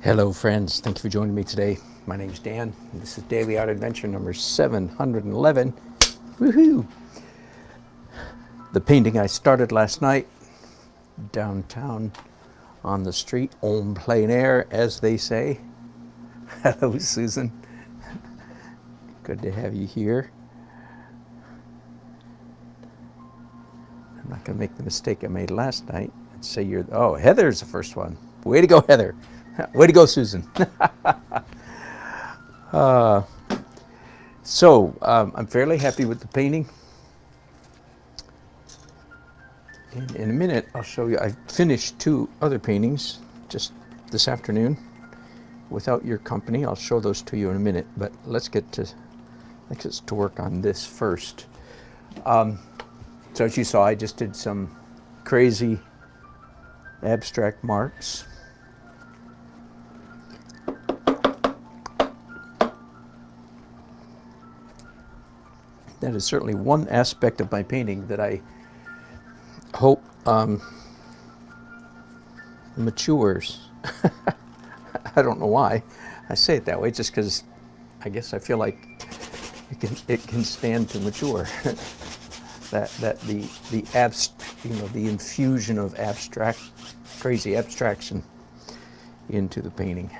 Hello friends, thank you for joining me today. My name's Dan, and this is Daily Art Adventure number 711. Woohoo! The painting I started last night, downtown on the street, en plein air, as they say. Hello Susan, good to have you here. I'm not going to make the mistake I made last night and say you're, oh, Heather's the first one. Way to go, Heather. Way to go, Susan. I'm fairly happy with the painting. In a minute, I'll show you. I finished 2 other paintings just this afternoon without your company. I'll show those to you in a minute, but let's get to work on this first. So as you saw, I just did some crazy abstract marks. That is certainly one aspect of my painting that I hope matures. I don't know why I say it that way, just because I guess I feel like it can stand to mature. that the the infusion of crazy abstraction into the painting.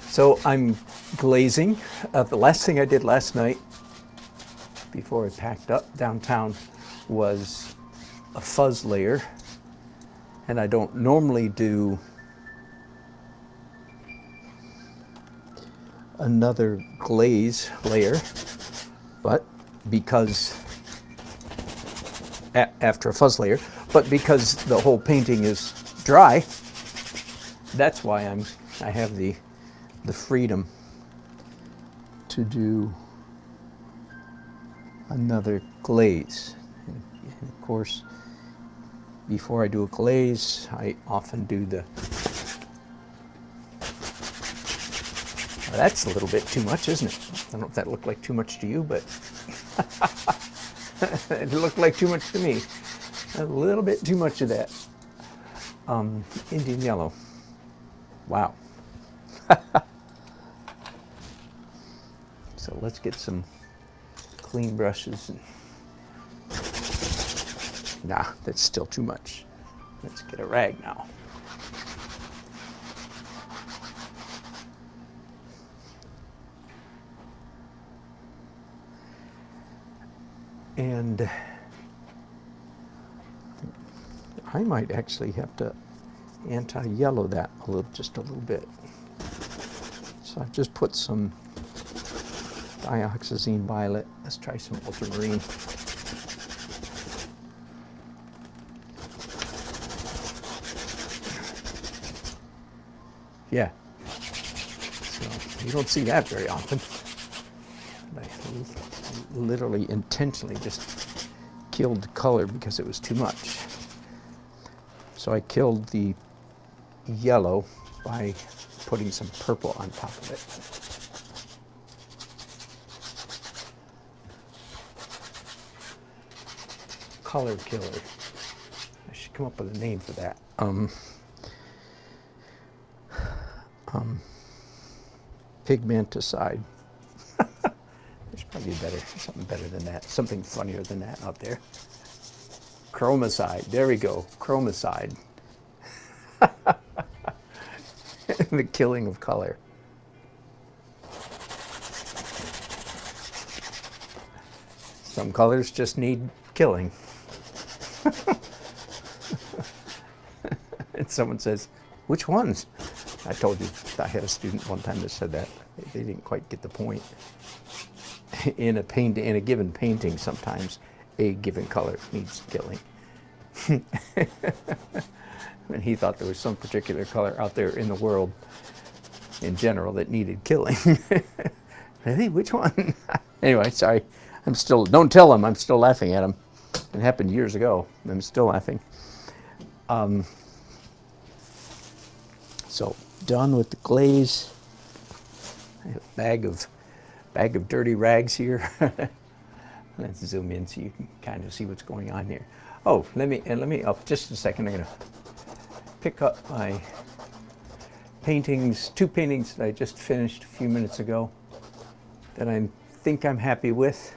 So I'm glazing. The last thing I did last night before I packed up downtown was a fuzz layer, and I don't normally do another glaze layer, but because after a fuzz layer, but because the whole painting is dry, that's why I have the freedom to do another glaze. And of course, before I do a glaze, I often do the... Well, that's a little bit too much, isn't it? I don't know if that looked like too much to you, but it looked like too much to me. A little bit too much of that. Indian yellow. Wow. So let's get some clean brushes. Nah, that's still too much. Let's get a rag now. And I might actually have to anti-yellow that just a little bit. So I've just put some dioxazine violet. Let's try some ultramarine. Yeah. So you don't see that very often. I literally intentionally just killed the color because it was too much. So I killed the yellow by putting some purple on top of it. Color killer. I should come up with a name for that. Pigmenticide. There's probably something better than that. Something funnier than that out there. Chromicide. There we go. Chromicide. The killing of color. Some colors just need killing. And someone says, which ones? I told you, I had a student one time that said that. They didn't quite get the point. In a given painting, sometimes a given color needs killing. And he thought there was some particular color out there in the world in general that needed killing. Hey, which one? Anyway, sorry. Don't tell him, I'm still laughing at him. It happened years ago. I'm still laughing. So, done with the glaze. I have a bag of dirty rags here. Let's zoom in so you can kind of see what's going on here. Oh, let me, just a second, I'm gonna pick up my paintings, two paintings that I just finished a few minutes ago that I think I'm happy with.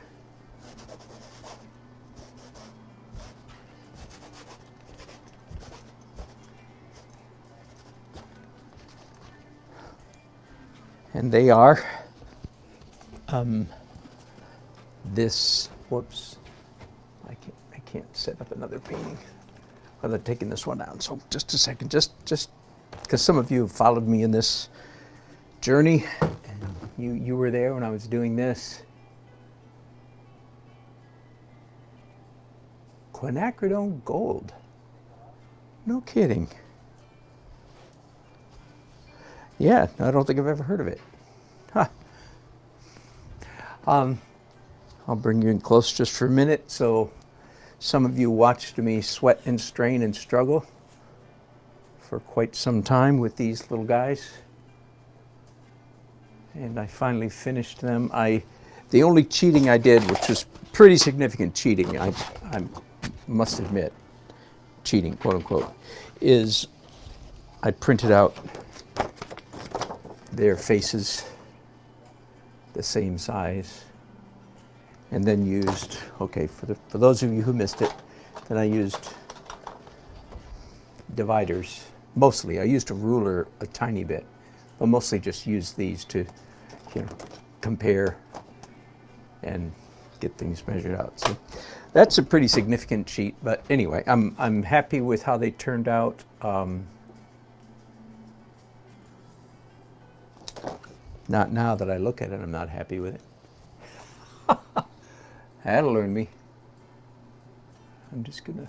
And they are this, whoops, I can't set up another painting without taking this one down. So just a second, just because some of you have followed me in this journey, and you were there when I was doing this. Quinacridone gold. No kidding. Yeah, I don't think I've ever heard of it. Huh. I'll bring you in close just for a minute. So some of you watched me sweat and strain and struggle for quite some time with these little guys. And I finally finished them. The only cheating I did, which was pretty significant cheating, I must admit, cheating, quote unquote, is I printed out their faces the same size, and then used, okay, for those of you who missed it, then I used dividers. Mostly, I used a ruler a tiny bit, but mostly just used these to, compare and get things measured out. So that's a pretty significant cheat, but anyway, I'm happy with how they turned out. Not now that I look at it, I'm not happy with it. That'll learn me. I'm just gonna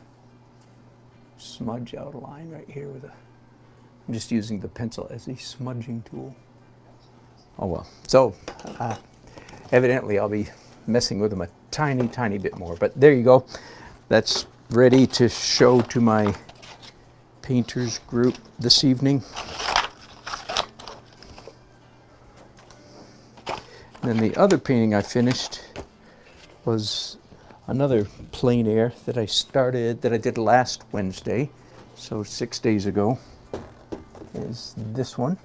smudge out a line right here with I'm just using the pencil as a smudging tool. Oh well. So evidently I'll be messing with them a tiny, tiny bit more, but there you go. That's ready to show to my painters group this evening. And then the other painting I finished was another plein air that I did last Wednesday, so 6 days ago, is this one.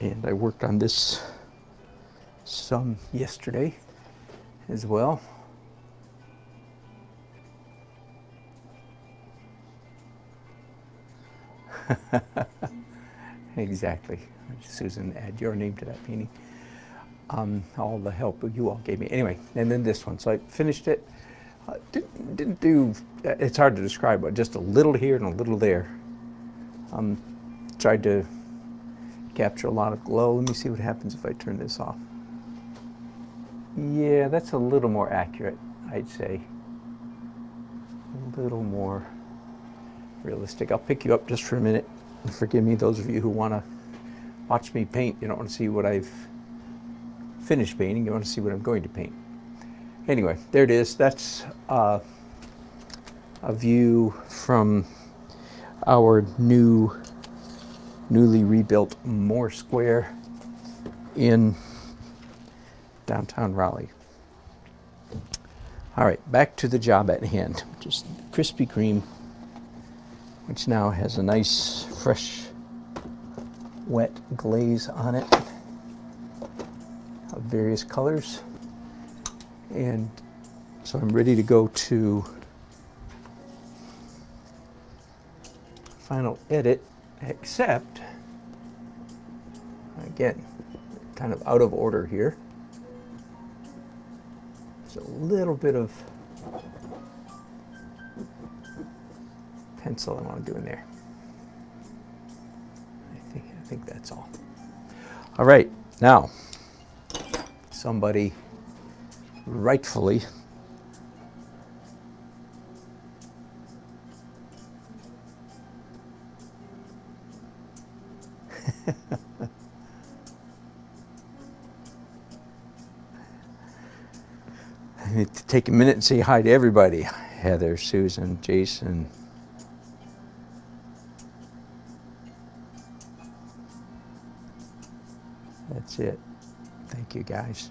And I worked on this some yesterday as well. Exactly. Susan, add your name to that painting. All the help you all gave me. Anyway, and then this one. So I finished it. Didn't do, it's hard to describe, but just a little here and a little there. Tried to capture a lot of glow. Let me see what happens if I turn this off. Yeah, that's a little more accurate, I'd say. A little more realistic. I'll pick you up just for a minute. And forgive me, those of you who want to watch me paint. You don't want to see what I've finished painting. You want to see what I'm going to paint. Anyway, there it is. That's a view from our newly rebuilt Moore Square in downtown Raleigh. All right, back to the job at hand, which is Krispy Kreme, which now has a nice, fresh, wet glaze on it of various colors. And so I'm ready to go to final edit, except, again, kind of out of order here. There's a little bit of pencil I want to do in there. I think that's all. All right, now, somebody rightfully I need to take a minute and say hi to everybody. Heather, Susan, Jason. That's it. Thank you, guys.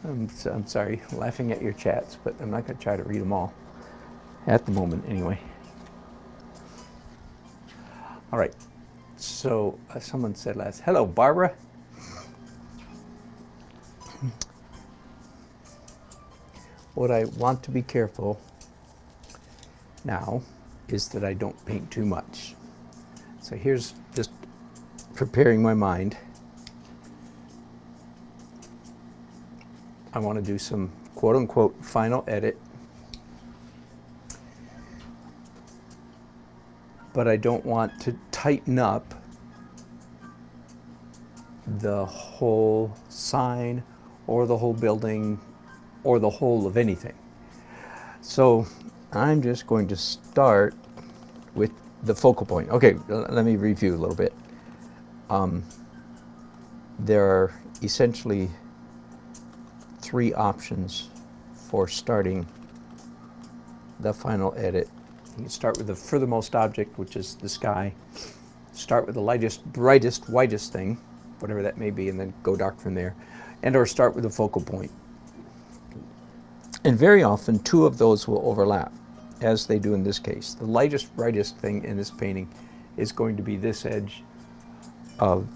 I'm sorry, laughing at your chats, but I'm not going to try to read them all at the moment anyway. All right, so someone said last, hello, Barbara. What I want to be careful now is that I don't paint too much. So here's just preparing my mind. I want to do some quote-unquote final edit, but I don't want to tighten up the whole sign or the whole building or the whole of anything. So I'm just going to start with the focal point. Okay, let me review a little bit. There are essentially 3 options for starting the final edit. You can start with the furthermost object, which is the sky. Start with the lightest, brightest, whitest thing, whatever that may be, and then go dark from there. And or start with the focal point. And very often 2 of those will overlap, as they do in this case. The lightest, brightest thing in this painting is going to be this edge of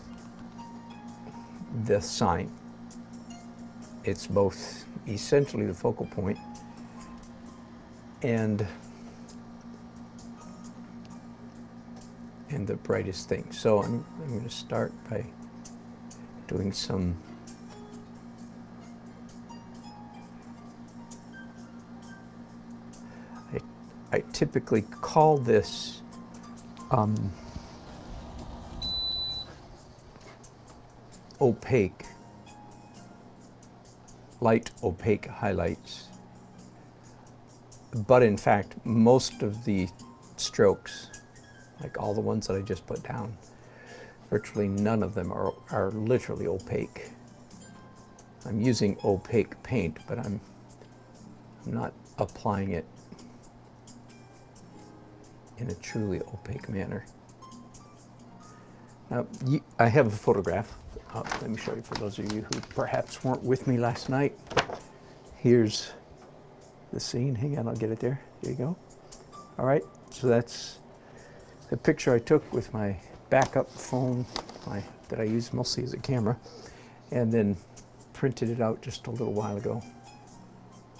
the sign. It's both essentially the focal point and the brightest thing. So I'm going to start by doing some I typically call this opaque, light opaque highlights. But in fact, most of the strokes, like all the ones that I just put down, virtually none of them are literally opaque. I'm using opaque paint, but I'm not applying it in a truly opaque manner. Now, I have a photograph. Let me show you for those of you who perhaps weren't with me last night. Here's the scene. Hang on, I'll get it there. There you go. All right, so that's the picture I took with my backup phone that I use mostly as a camera, and then printed it out just a little while ago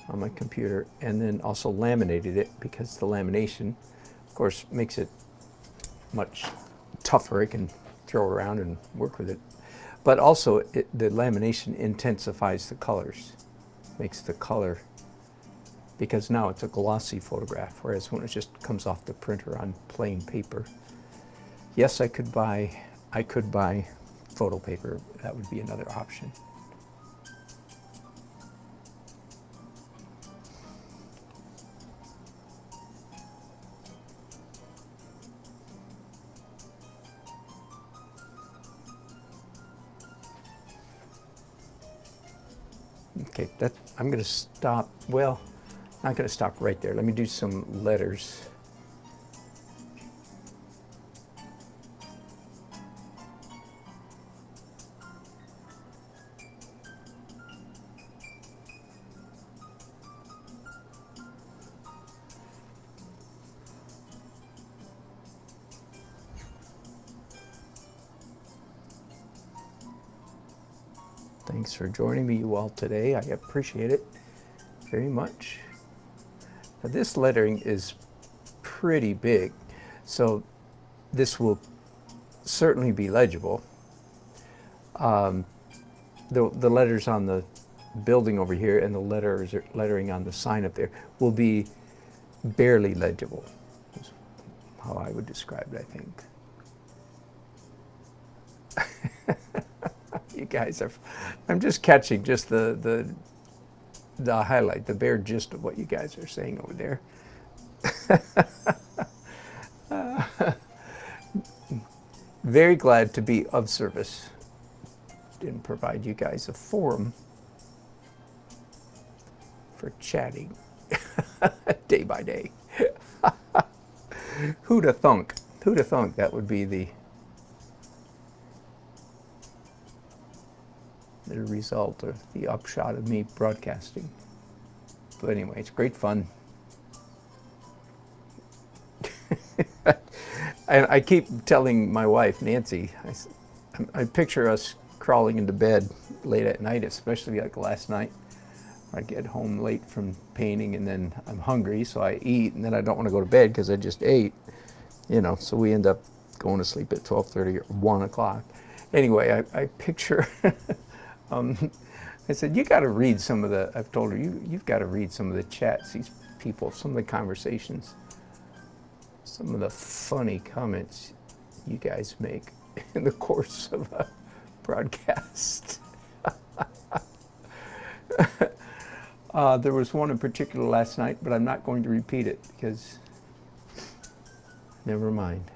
on my computer, and then also laminated it, because the lamination, of course, makes it much tougher. I can throw it around and work with it. But also, the lamination intensifies the colors, makes the color, because now it's a glossy photograph, whereas when it just comes off the printer on plain paper. Yes, I could buy photo paper. That would be another option. Okay, I'm going to stop, well, not going to stop right there. Let me do some letters. Thanks for joining me, you all, today. I appreciate it very much. Now, this lettering is pretty big, so this will certainly be legible. The letters on the building over here and the lettering on the sign up there will be barely legible, is how I would describe it, I think. You guys are, I'm just catching just the highlight, the bare gist of what you guys are saying over there. Very glad to be of service and provide you guys a forum for chatting day by day. Who'd have thunk? Who'd have thunk that would be the the result or the upshot of me broadcasting. But anyway, it's great fun. I keep telling my wife, Nancy, I picture us crawling into bed late at night, especially like last night. I get home late from painting and then I'm hungry, so I eat, and then I don't want to go to bed because I just ate, you know, so we end up going to sleep at 12:30 or 1 o'clock. Anyway, I picture, I said, you got to read some of the, I've told her, you've got to read some of the chats, these people, some of the conversations, some of the funny comments you guys make in the course of a broadcast. There was one in particular last night, but I'm not going to repeat it because, never mind.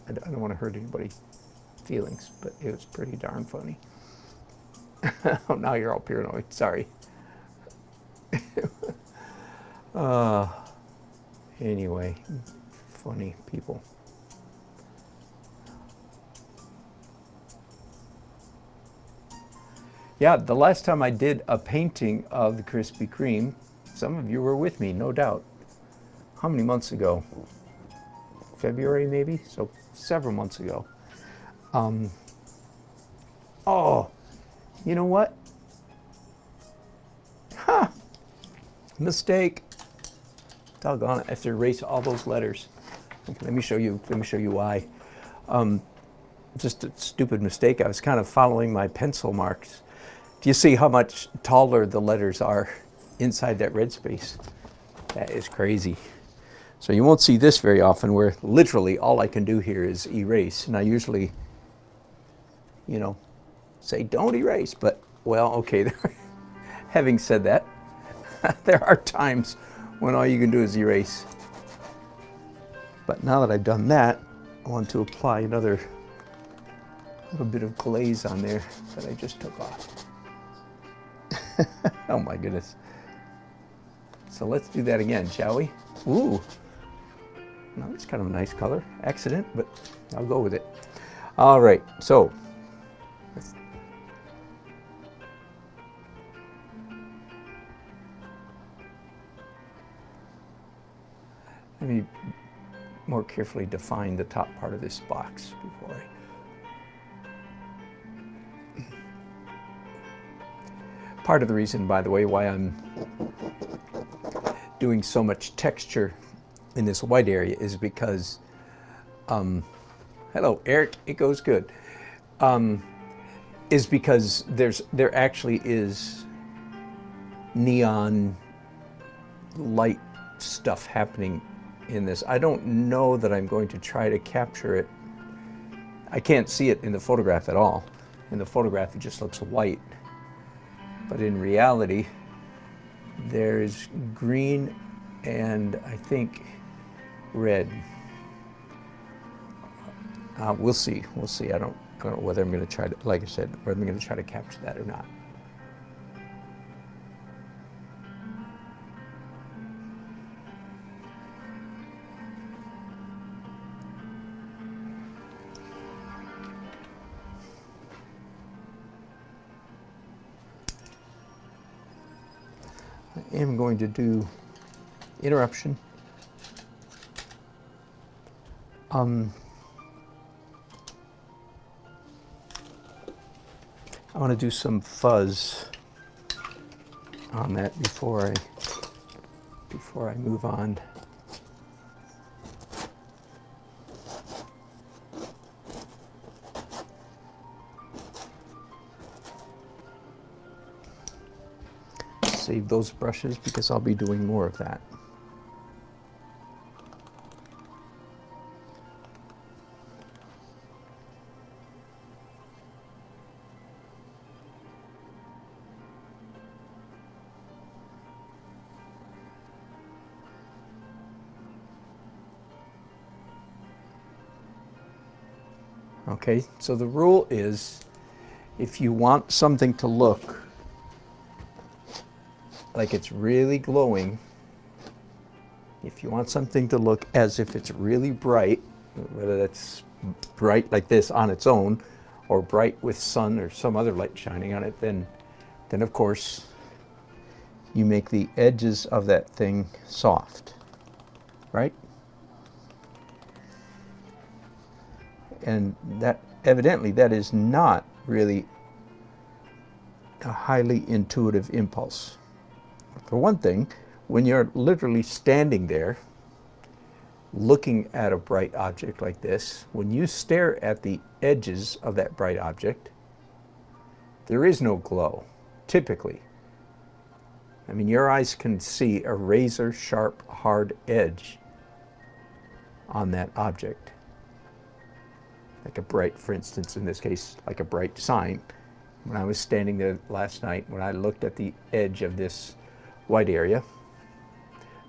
I don't want to hurt anybody's feelings, but it was pretty darn funny. Oh, now you're all paranoid. Sorry. Anyway, funny people. Yeah, the last time I did a painting of the Krispy Kreme, some of you were with me, no doubt. How many months ago? February, maybe? So several months ago. Oh, you know what? Ha! Mistake. Doggone it, I have to erase all those letters. Okay, let me show you why. Just a stupid mistake. I was kind of following my pencil marks. Do you see how much taller the letters are inside that red space? That is crazy. So you won't see this very often, where literally all I can do here is erase. And I usually, you know, say don't erase, but well, okay. Having said that, there are times when all you can do is erase. But now that I've done that, I want to apply another little bit of glaze on there that I just took off. Oh my goodness. So let's do that again, shall we? Ooh. No, it's kind of a nice color. Accident, but I'll go with it. All right, so let me more carefully define the top part of this box before I... Part of the reason, by the way, why I'm doing so much texture in this white area is because, hello, Eric, it goes good, is because there actually is neon light stuff happening in this. I don't know that I'm going to try to capture it. I can't see it in the photograph at all. In the photograph, it just looks white. But in reality, there's green and I think red. We'll see. We'll see. I don't know whether I'm going to try to, like I said, whether I'm going to try to capture that or not. I am going to do interruption. I want to do some fuzz on that before I move on. Save those brushes because I'll be doing more of that. Okay, so the rule is if you want something to look like it's really glowing, if you want something to look as if it's really bright, whether that's bright like this on its own, or bright with sun or some other light shining on it, then of course you make the edges of that thing soft, right? And that evidently that is not really a highly intuitive impulse. For one thing, when you're literally standing there looking at a bright object like this, when you stare at the edges of that bright object, there is no glow, typically. I mean, your eyes can see a razor sharp, hard edge on that object. Like a bright, for instance, in this case, like a bright sign. When I was standing there last night, when I looked at the edge of this white area,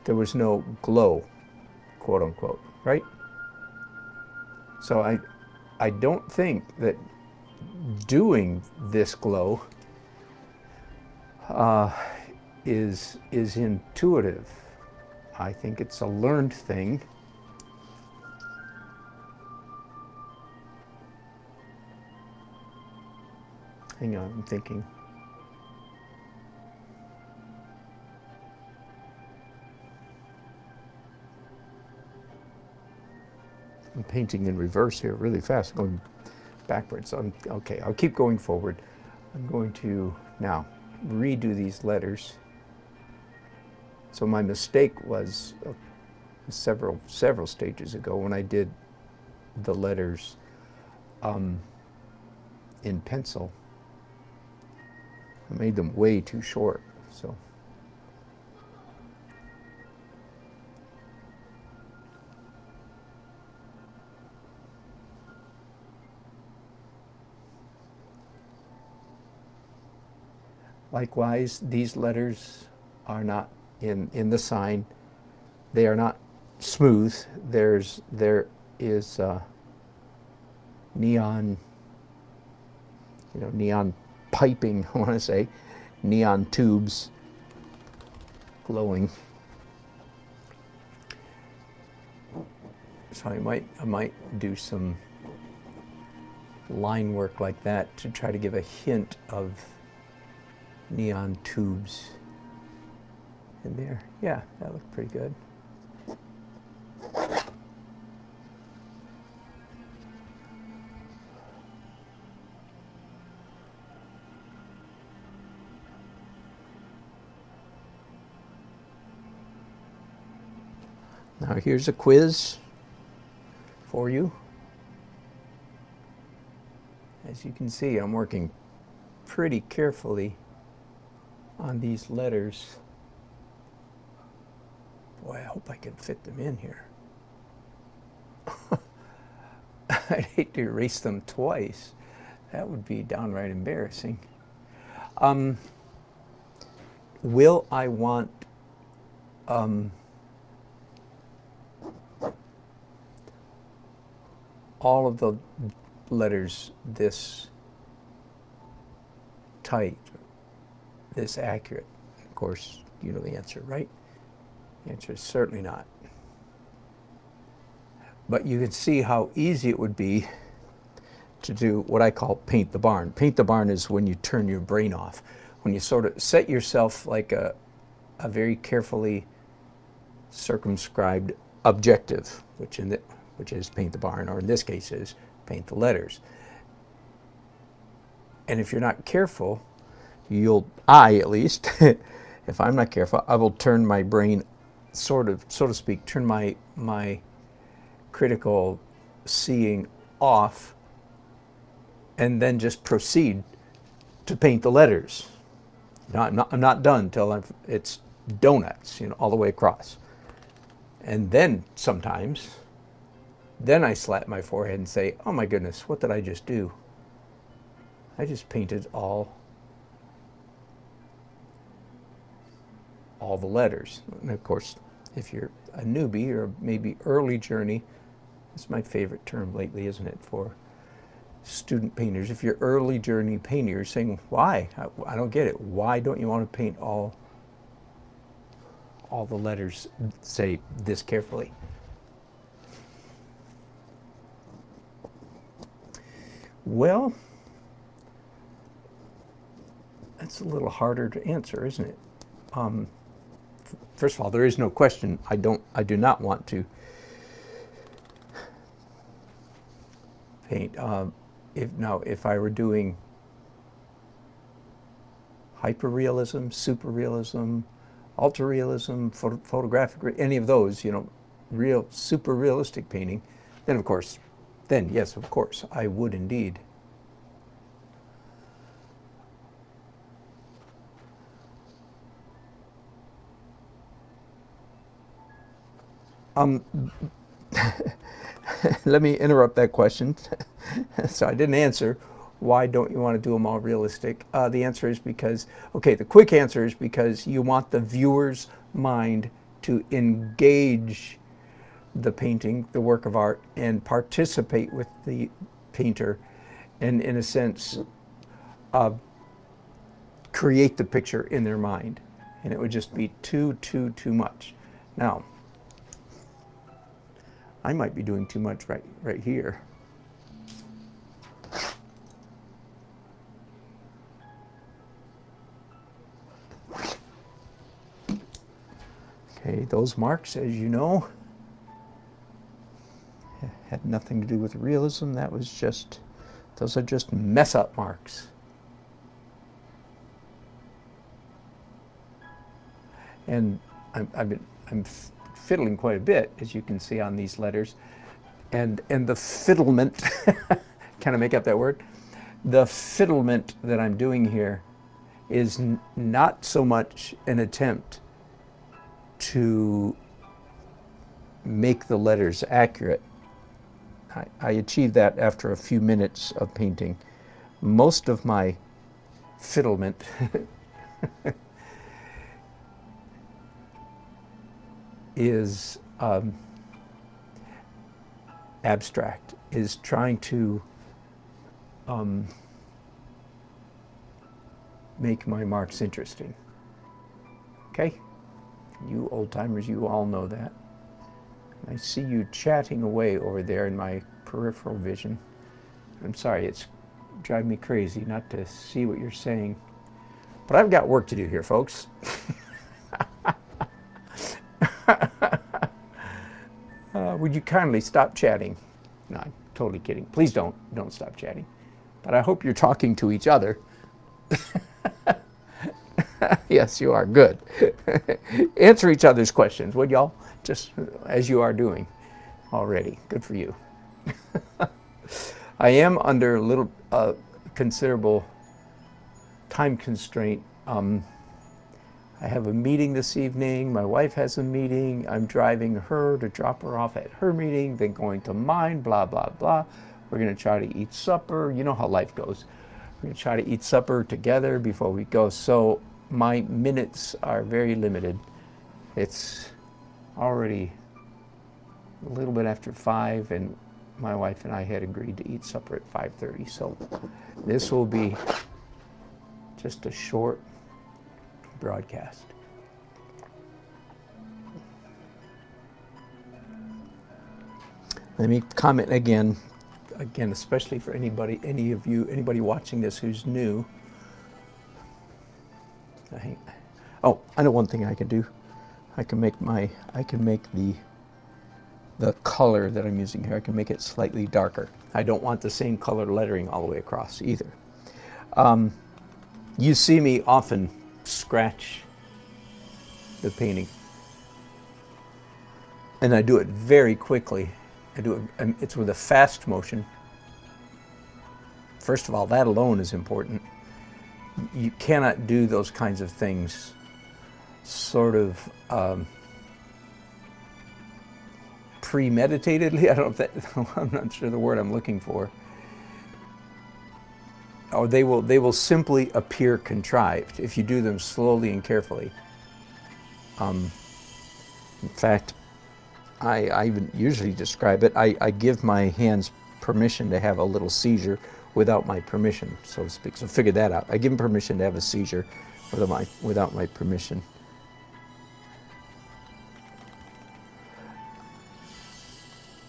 there was no glow, quote unquote, right? So I don't think that doing this glow is intuitive. I think it's a learned thing. Hang on, I'm thinking. I'm painting in reverse here really fast, going backwards. Okay, I'll keep going forward. I'm going to now redo these letters. So my mistake was several stages ago when I did the letters in pencil. I made them way too short, so. Likewise, these letters are not in the sign. They are not smooth. There is neon, neon piping, I want to say, neon tubes glowing. So I might do some line work like that to try to give a hint of neon tubes in there. Yeah, that looked pretty good. Now here's a quiz for you. As you can see, I'm working pretty carefully on these letters. Boy, I hope I can fit them in here. I'd hate to erase them twice. That would be downright embarrassing. Will I want all of the letters this tight, this accurate? Of course, you know the answer, right? The answer is certainly not. But you can see how easy it would be to do what I call paint the barn. Paint the barn is when you turn your brain off, when you sort of set yourself like a very carefully circumscribed objective, which is paint the barn, or in this case is paint the letters. And if you're not careful, I at least, if I'm not careful, I will turn my brain, so to speak, turn my critical seeing off, and then just proceed to paint the letters. I'm not done till it's donuts, all the way across. And then sometimes, I slap my forehead and say, oh my goodness, what did I just do? I just painted all the letters. And of course, if you're a newbie or maybe early journey, that's my favorite term lately, isn't it, for student painters. If you're early journey painter, you're saying, why? I don't get it. Why don't you want to paint all the letters, say, this carefully? Well, that's a little harder to answer, isn't it? First of all, there is no question. I do not want to paint. If I were doing hyperrealism, superrealism, ultra-realism, photographic, any of those, real super realistic painting, then of course, yes, of course, I would indeed. Let me interrupt that question. So I didn't answer. Why don't you want to do them all realistic? The answer is because, the quick answer is because you want the viewer's mind to engage the painting, the work of art, and participate with the painter, and in a sense, create the picture in their mind. And it would just be too much. Now, I might be doing too much right here. Okay, those marks, as you know, had nothing to do with realism. That was just, those are just mess up marks. And I'm fiddling quite a bit, as you can see on these letters, and the fiddlement, can I make up that word? The fiddlement that I'm doing here is not so much an attempt to make the letters accurate. I achieved that after a few minutes of painting. Most of my fiddlement is abstract, is trying to make my marks interesting. Okay? You old-timers, you all know that. I see you chatting away over there in my peripheral vision. I'm sorry, it's driving me crazy not to see what you're saying. But I've got work to do here, folks. Would you kindly stop chatting? No, I'm totally kidding. Please don't stop chatting. But I hope you're talking to each other. Yes, you are. Good. Answer each other's questions, would y'all? Just as you are doing already. Good for you. I am under a little considerable time constraint. I have a meeting this evening. My wife has a meeting. I'm driving her to drop her off at her meeting, then going to mine, blah, blah, blah. We're going to try to eat supper. You know how life goes. We're going to try to eat supper together before we go. So my minutes are very limited. It's already a little bit after 5, and my wife and I had agreed to eat supper at 5:30. So this will be just a short broadcast. Let me comment again, especially for anybody watching this who's new. I know one thing I can do. I can make the color that I'm using here, I can make it slightly darker. I don't want the same color lettering all the way across either. You see me often scratch the painting, and I do it very quickly. It's with a fast motion. First of all, that alone is important. You cannot do those kinds of things sort of premeditatedly. I'm not sure the word I'm looking for. Or they will simply appear contrived if you do them slowly and carefully. In fact, I even usually describe it. I give my hands permission to have a little seizure without my permission, so to speak. So figure that out. I give them permission to have a seizure without my permission.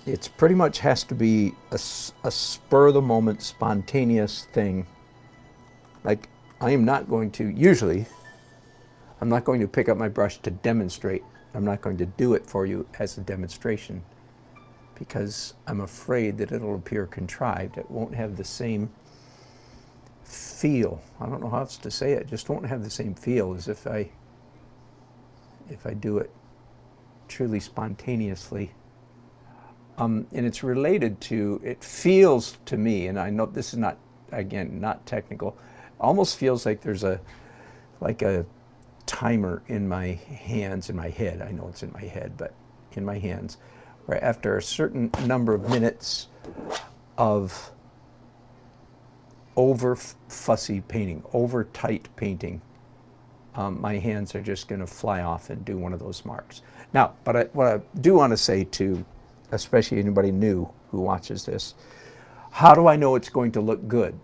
it's pretty much has to be a spur of the moment, spontaneous thing. Like, I am not going to, usually, I'm not going to pick up my brush to demonstrate. I'm not going to do it for you as a demonstration because I'm afraid that it'll appear contrived. It won't have the same feel. I don't know how else to say it. It just won't have the same feel as if I do it truly spontaneously. And it's related to, it feels to me, and I know this is not, again, not technical, almost feels like there's a timer in my hands, in my head. I know it's in my head, but in my hands, where after a certain number of minutes of over fussy painting, over tight painting, my hands are just going to fly off and do one of those marks. Now, but what I do want to say to, especially anybody new who watches this, how do I know it's going to look good?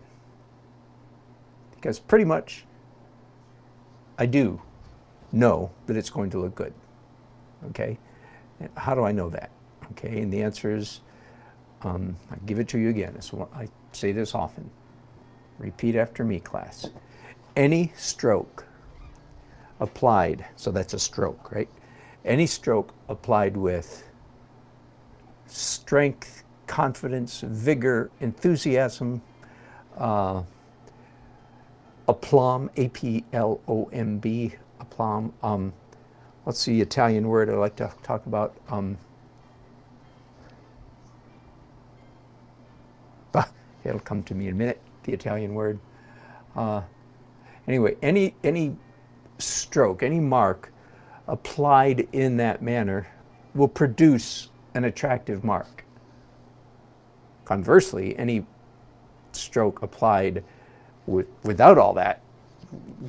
Because pretty much I do know that it's going to look good. Okay? How do I know that? Okay, and the answer is, I give it to you again. I say this often. Repeat after me, class. Any stroke applied, so that's a stroke, right? Any stroke applied with strength, confidence, vigor, enthusiasm, aplomb, A-P-L-O-M-B, aplomb. What's the Italian word I like to talk about? It'll come to me in a minute, the Italian word. Anyway, any stroke, any mark applied in that manner will produce an attractive mark. Conversely, any stroke applied without all that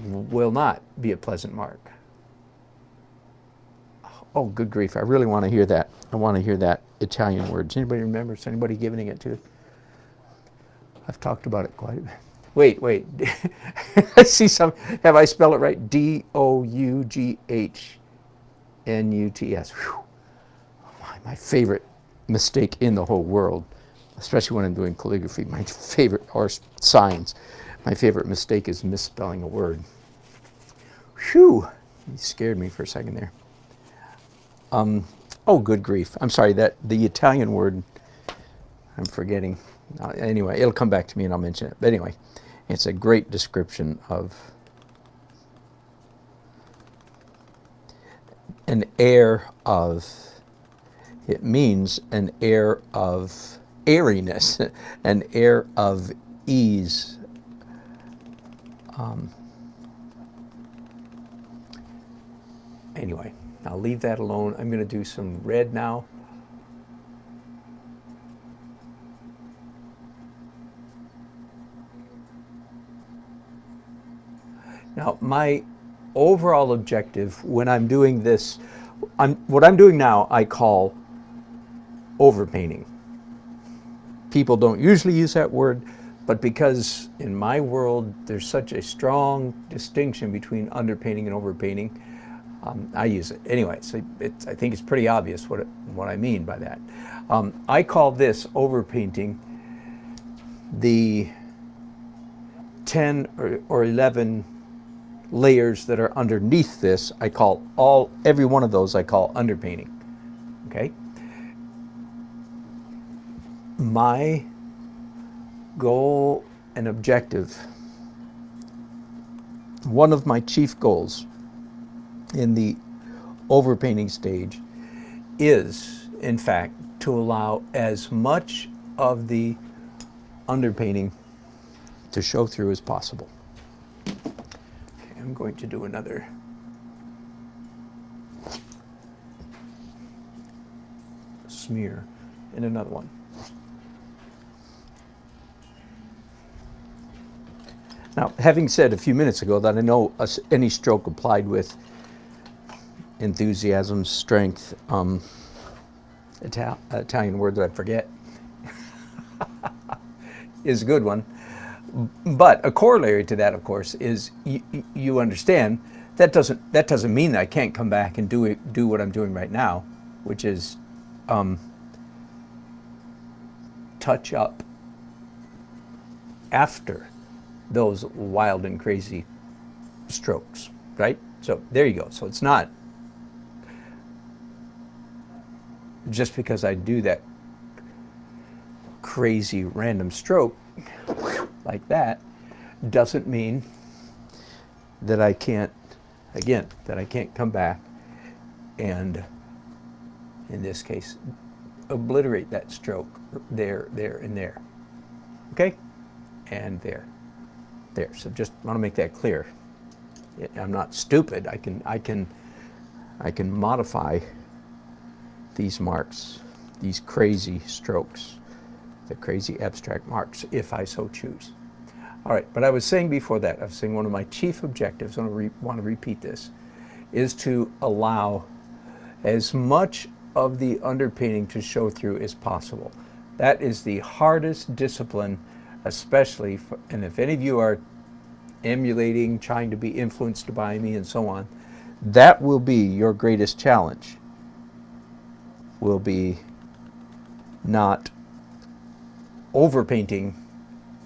will not be a pleasant mark. Oh, good grief, I really want to hear that. I want to hear that Italian word. Does anybody remember? Is anybody giving it to? I've talked about it quite a bit. Wait. I see some. Have I spelled it right? D-O-U-G-H-N-U-T-S. Whew. My favorite mistake in the whole world, especially when I'm doing calligraphy, my favorite, or signs, my favorite mistake is misspelling a word. Whew. You scared me for a second there. Oh, good grief. I'm sorry, that the Italian word, I'm forgetting. Anyway, it'll come back to me and I'll mention it. But anyway, it's a great description of an air of, it means an air of airiness, an air of ease. Anyway, I'll leave that alone. I'm going to do some red now. Now, my overall objective when I'm doing this, what I'm doing now, I call overpainting. People don't usually use that word, but because in my world there's such a strong distinction between underpainting and overpainting, I use it. Anyway, so I think it's pretty obvious what I mean by that. I call this overpainting the 10 or 11 layers that are underneath this. I call every one of those I call underpainting. Okay? My goal and objective, one of my chief goals in the overpainting stage is, in fact, to allow as much of the underpainting to show through as possible. Okay, I'm going to do another smear and another one. Now, having said a few minutes ago that I know any stroke applied with enthusiasm, strength, Italian word that I forget, is a good one. But a corollary to that, of course, is you understand that doesn't mean that I can't come back and do what I'm doing right now, which is touch up after those wild and crazy strokes, right? So there you go. So it's not just because I do that crazy random stroke like that doesn't mean that I can't, again, that I can't come back and, in this case, obliterate that stroke there, there, and there. Okay? And there. There. So just want to make that clear. I'm not stupid. I can modify these marks, these crazy strokes, the crazy abstract marks, if I so choose. All right, but I was saying before that, I was saying one of my chief objectives, and I want to repeat this, is to allow as much of the underpainting to show through as possible. That is the hardest discipline, especially, and if any of you are emulating, trying to be influenced by me and so on, that will be your greatest challenge, will be not overpainting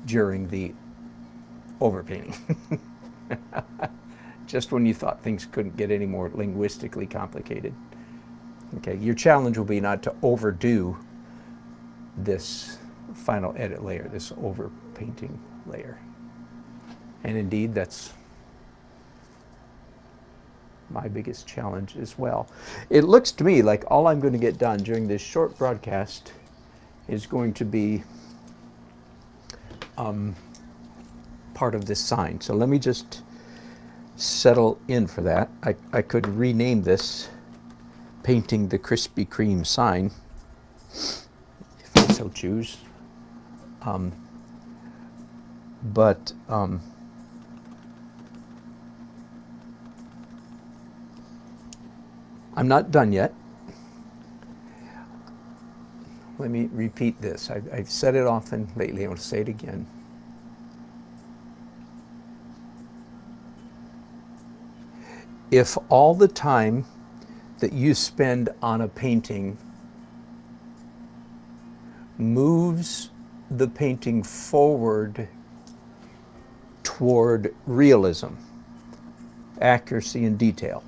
during the overpainting. Just when you thought things couldn't get any more linguistically complicated. Okay, your challenge will be not to overdo this final edit layer, this overpainting layer. And indeed, that's my biggest challenge as well. It looks to me like all I'm going to get done during this short broadcast is going to be part of this sign. So let me just settle in for that. I could rename this Painting the Krispy Kreme sign, if I so choose. But I'm not done yet. Let me repeat this. I've said it often lately. I want to say it again. If all the time that you spend on a painting moves the painting forward toward realism, accuracy, and detail,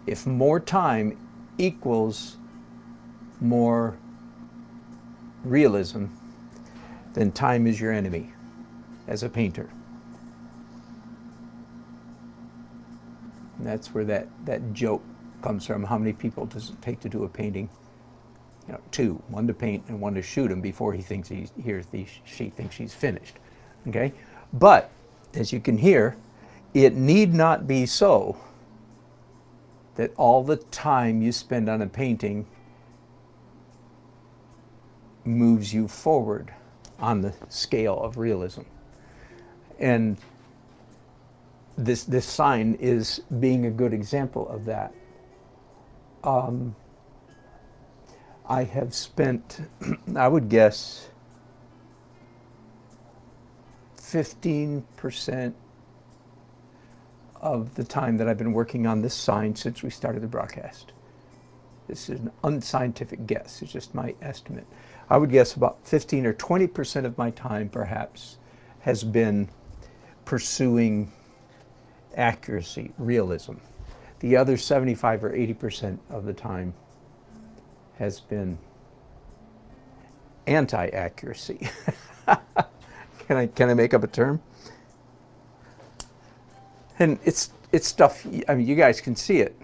if more time equals more realism, then time is your enemy as a painter. And that's where that joke comes from. How many people does it take to do a painting? You know, two, one to paint and one to shoot him before she thinks she's finished. Okay? But as you can hear, it need not be so that all the time you spend on a painting moves you forward on the scale of realism. And this sign is being a good example of that. I have spent, I would guess, 15% of the time that I've been working on this sign since we started the broadcast. This is an unscientific guess. It's just my estimate. I would guess about 15 or 20% of my time, perhaps, has been pursuing accuracy, realism. The other 75 or 80% of the time has been anti-accuracy. Can I make up a term? And it's stuff, I mean, you guys can see it.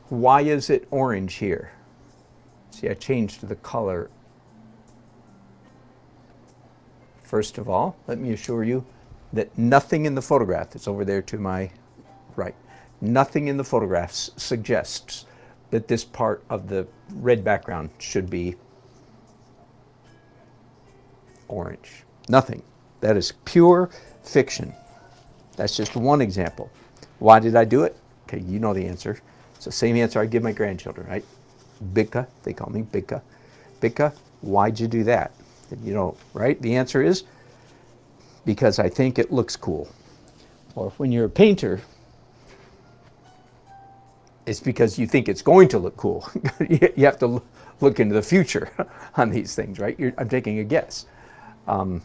Why is it orange here? See, I changed the color. First of all, let me assure you that nothing in the photograph that's over there to my right, nothing in the photograph suggests that this part of the red background should be orange. Nothing. That is pure fiction. That's just one example. Why did I do it? Okay, you know the answer. It's the same answer I give my grandchildren, right? Bigka, they call me Bigka. Bigka, why'd you do that? You know, right? The answer is because I think it looks cool. Or when you're a painter, it's because you think it's going to look cool. You have to look into the future on these things, right? I'm taking a guess. I'm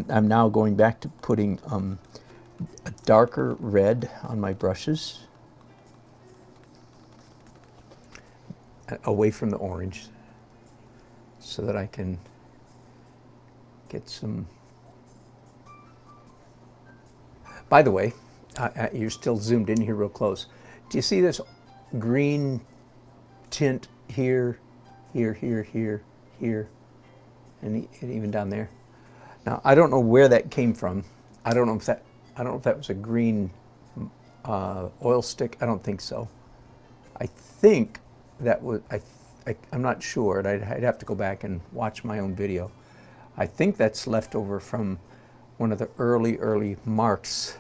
now going back to putting a darker red on my brushes, away from the orange, so that I can get some. By the way, you're still zoomed in here real close. Do you see this green tint here, here, here, here, here, and even down there? Now, I don't know where that came from. I don't know if that was a green oil stick. I don't think so. I think that was, I'm not sure, and I'd have to go back and watch my own video. I think that's left over from one of the early marks,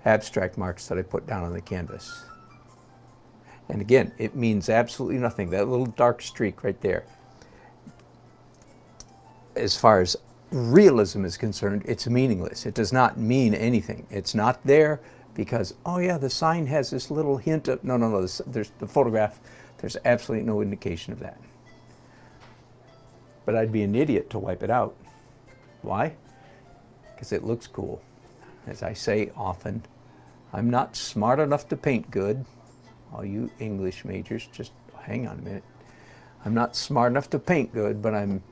abstract marks that I put down on the canvas. And again, it means absolutely nothing. That little dark streak right there, as far as realism is concerned, it's meaningless. It does not mean anything. It's not there because, oh yeah, the sign has this little hint of, no, there's the photograph, there's absolutely no indication of that. But I'd be an idiot to wipe it out. Why? Because it looks cool. As I say often, I'm not smart enough to paint good. All you English majors, just hang on a minute. I'm not smart enough to paint good, but I'm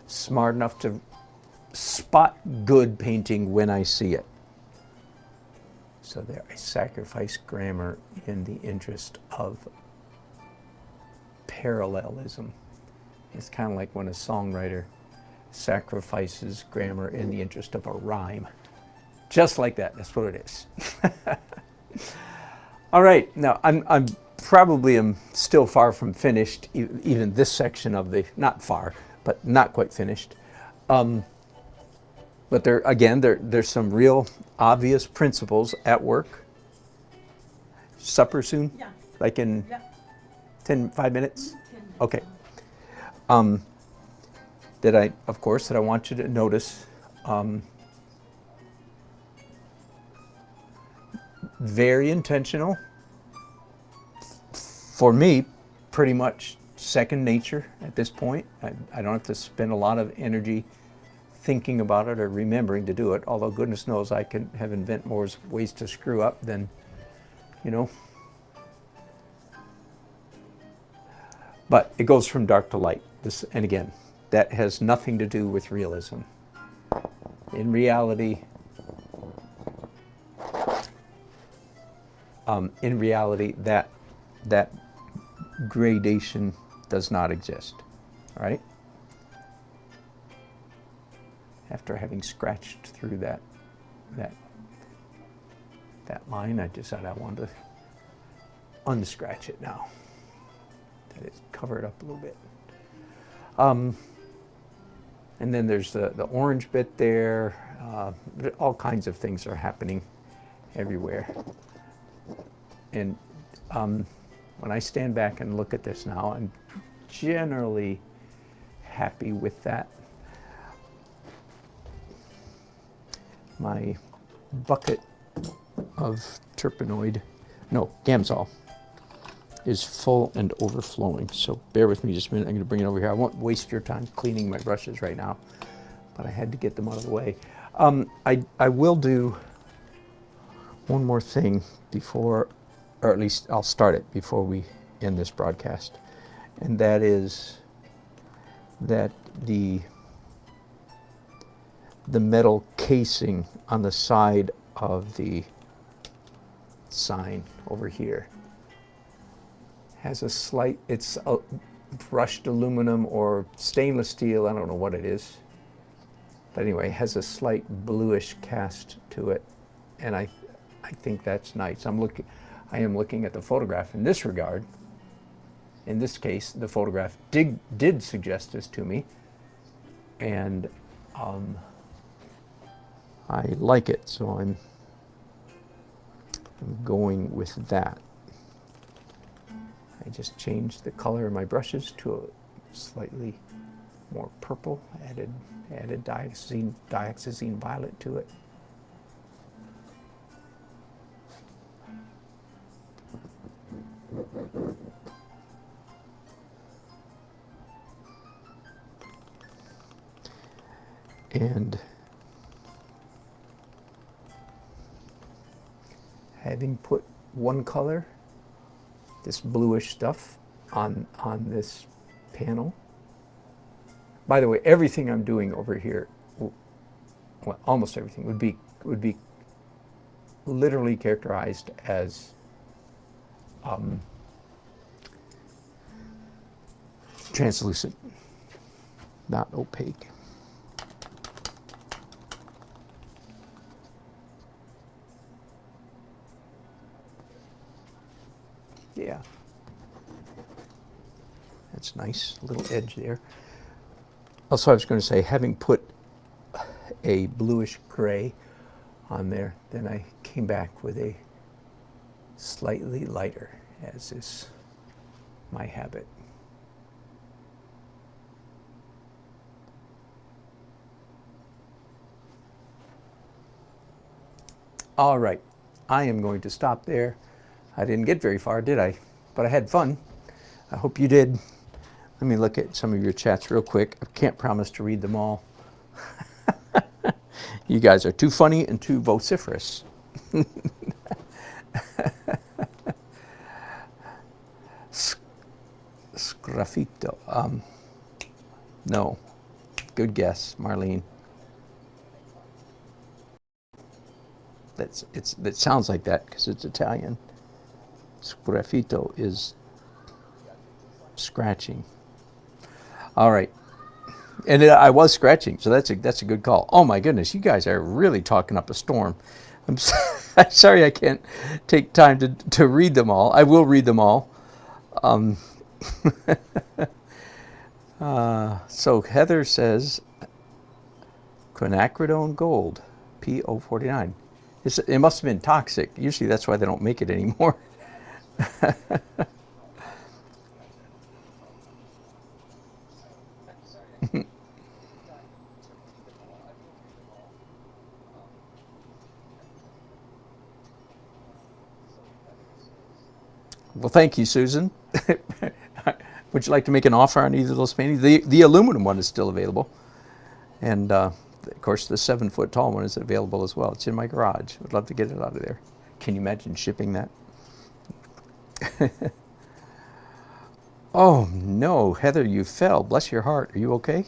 smart enough to spot good painting when I see it. So there, I sacrifice grammar in the interest of parallelism. It's kind of like when a songwriter sacrifices grammar in the interest of a rhyme. Just like that, that's what it is. All right, now I'm probably am still far from finished, even this section of the, not far, but not quite finished. But there's some real obvious principles at work. Supper soon? Yeah. Like in 5 minutes? 10 minutes. Okay. That I want you to notice. Very intentional. For me, pretty much second nature at this point. I don't have to spend a lot of energy thinking about it or remembering to do it, although goodness knows I can have invent more ways to screw up than, you know. But it goes from dark to light. And again, that has nothing to do with realism. In reality, that gradation does not exist. All right? After having scratched through that line, I decided I wanted to unscratch it now. That is, cover it up a little bit. And then there's the orange bit there. All kinds of things are happening everywhere. And when I stand back and look at this now, I'm generally happy with that. My bucket of Gamsol is full and overflowing. So bear with me just a minute. I'm going to bring it over here. I won't waste your time cleaning my brushes right now, but I had to get them out of the way. I will do one more thing before, or at least I'll start it before we end this broadcast. And that is that the metal casing on the side of the sign over here has a slight, it's a brushed aluminum or stainless steel, I don't know what it is. But anyway, it has a slight bluish cast to it. And I think that's nice. I am looking at the photograph in this regard. In this case, the photograph did suggest this to me. And I like it, so I'm going with that. I just changed the color of my brushes to a slightly more purple, added dioxazine violet to it. And having put one color, this bluish stuff, on this panel. By the way, everything I'm doing over here, well, almost everything would be literally characterized as translucent, not opaque. Yeah, that's nice, a little edge there. Also, I was going to say, having put a bluish gray on there, then I came back with a slightly lighter, as is my habit. All right, I am going to stop there. I didn't get very far, did I? But I had fun. I hope you did. Let me look at some of your chats real quick. I can't promise to read them all. You guys are too funny and too vociferous. Sgraffito. No. Good guess, Marlene. That sounds like that because it's Italian. Sgraffito is scratching. All right. And I was scratching, so that's a good call. Oh my goodness, you guys are really talking up a storm. I'm sorry I can't take time to read them all. I will read them all. So Heather says quinacridone gold, P049. It must have been toxic. Usually that's why they don't make it anymore. Well, thank you, Susan. Would you like to make an offer on either of those paintings? The aluminum one is still available. And of course, the 7-foot tall one is available as well. It's in my garage. Would love to get it out of there. Can you imagine shipping that? Oh, no, Heather, you fell. Bless your heart. Are you okay?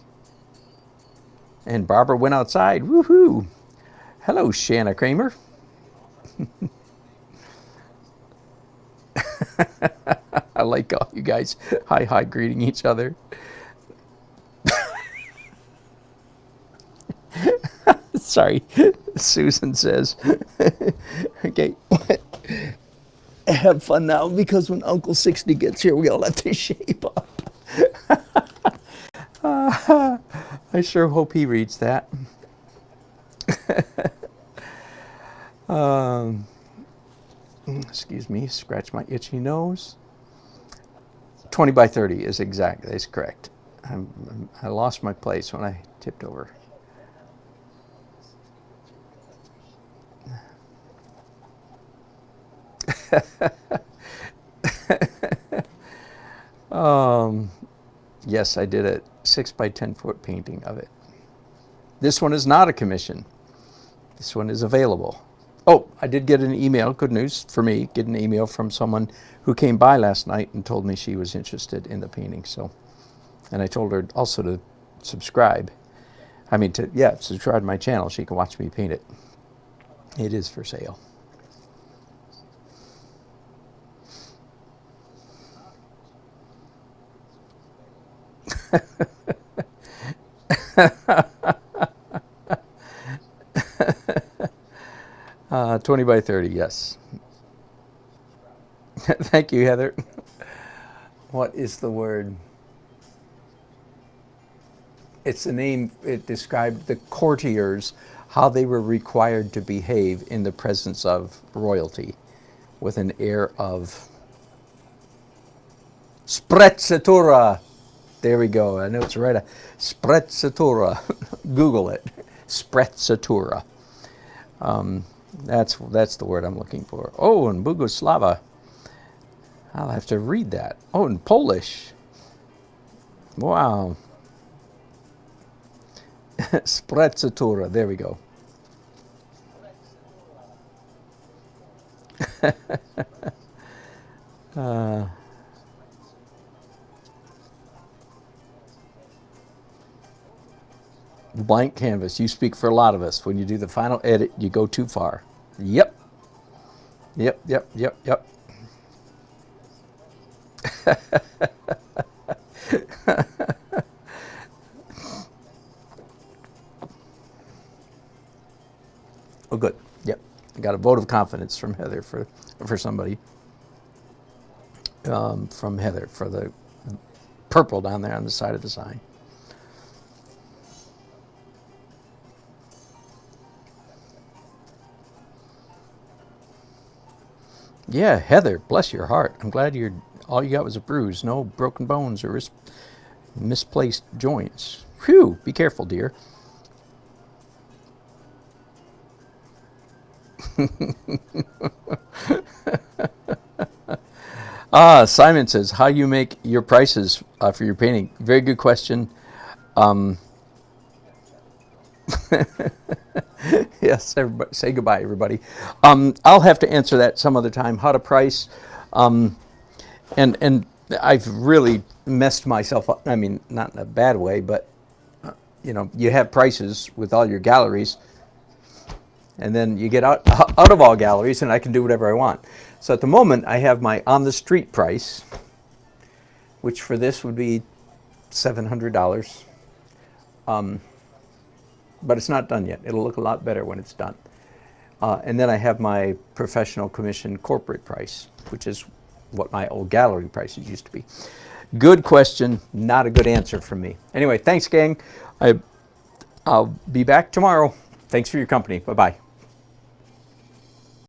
And Barbara went outside. Woohoo! Hello, Shanna Kramer. I like all you guys hi greeting each other. Sorry, Susan says. Okay, have fun now because when Uncle 60 gets here, we all have to shape up. I sure hope he reads that. Excuse me, scratch my itchy nose. 20 by 30 is exact. That's correct. I lost my place when I tipped over. Yes, I did a 6 by 10 foot painting of it. This one is not a commission. This one is available. Oh, I did get an email, good news for me, get an email from someone who came by last night and told me she was interested in the painting. So, and I told her also to subscribe. I mean, subscribe to my channel. She can watch me paint it. It is for sale. Uh, 20 by 30, yes. Thank you, Heather. What is the word? It's the name, it described the courtiers, how they were required to behave in the presence of royalty with an air of sprezzatura. There we go. I know it's right. Sprezzatura. Google it. Sprezzatura. That's the word I'm looking for. Oh, and Bugoslava. I'll have to read that. Oh, in Polish. Wow. Sprezzatura. There we go. Blank canvas. You speak for a lot of us. When you do the final edit, you go too far. Yep. Yep, yep, yep, yep. Oh, good. Yep. I got a vote of confidence from Heather for somebody. From Heather for the purple down there on the side of the sign. Yeah, Heather, bless your heart. I'm glad all you got was a bruise, no broken bones or misplaced joints. Whew, be careful, dear. Simon says, how you make your prices for your painting? Very good question. Yes, everybody, say goodbye, everybody. I'll have to answer that some other time, how to price. And I've really messed myself up. I mean, not in a bad way, but, you have prices with all your galleries. And then you get out of all galleries, and I can do whatever I want. So at the moment, I have my on-the-street price, which for this would be $700. But it's not done yet. It'll look a lot better when it's done. And then I have my professional commission corporate price, which is what my old gallery prices used to be. Good question, not a good answer from me. Anyway, thanks, gang. I'll be back tomorrow. Thanks for your company. Bye-bye.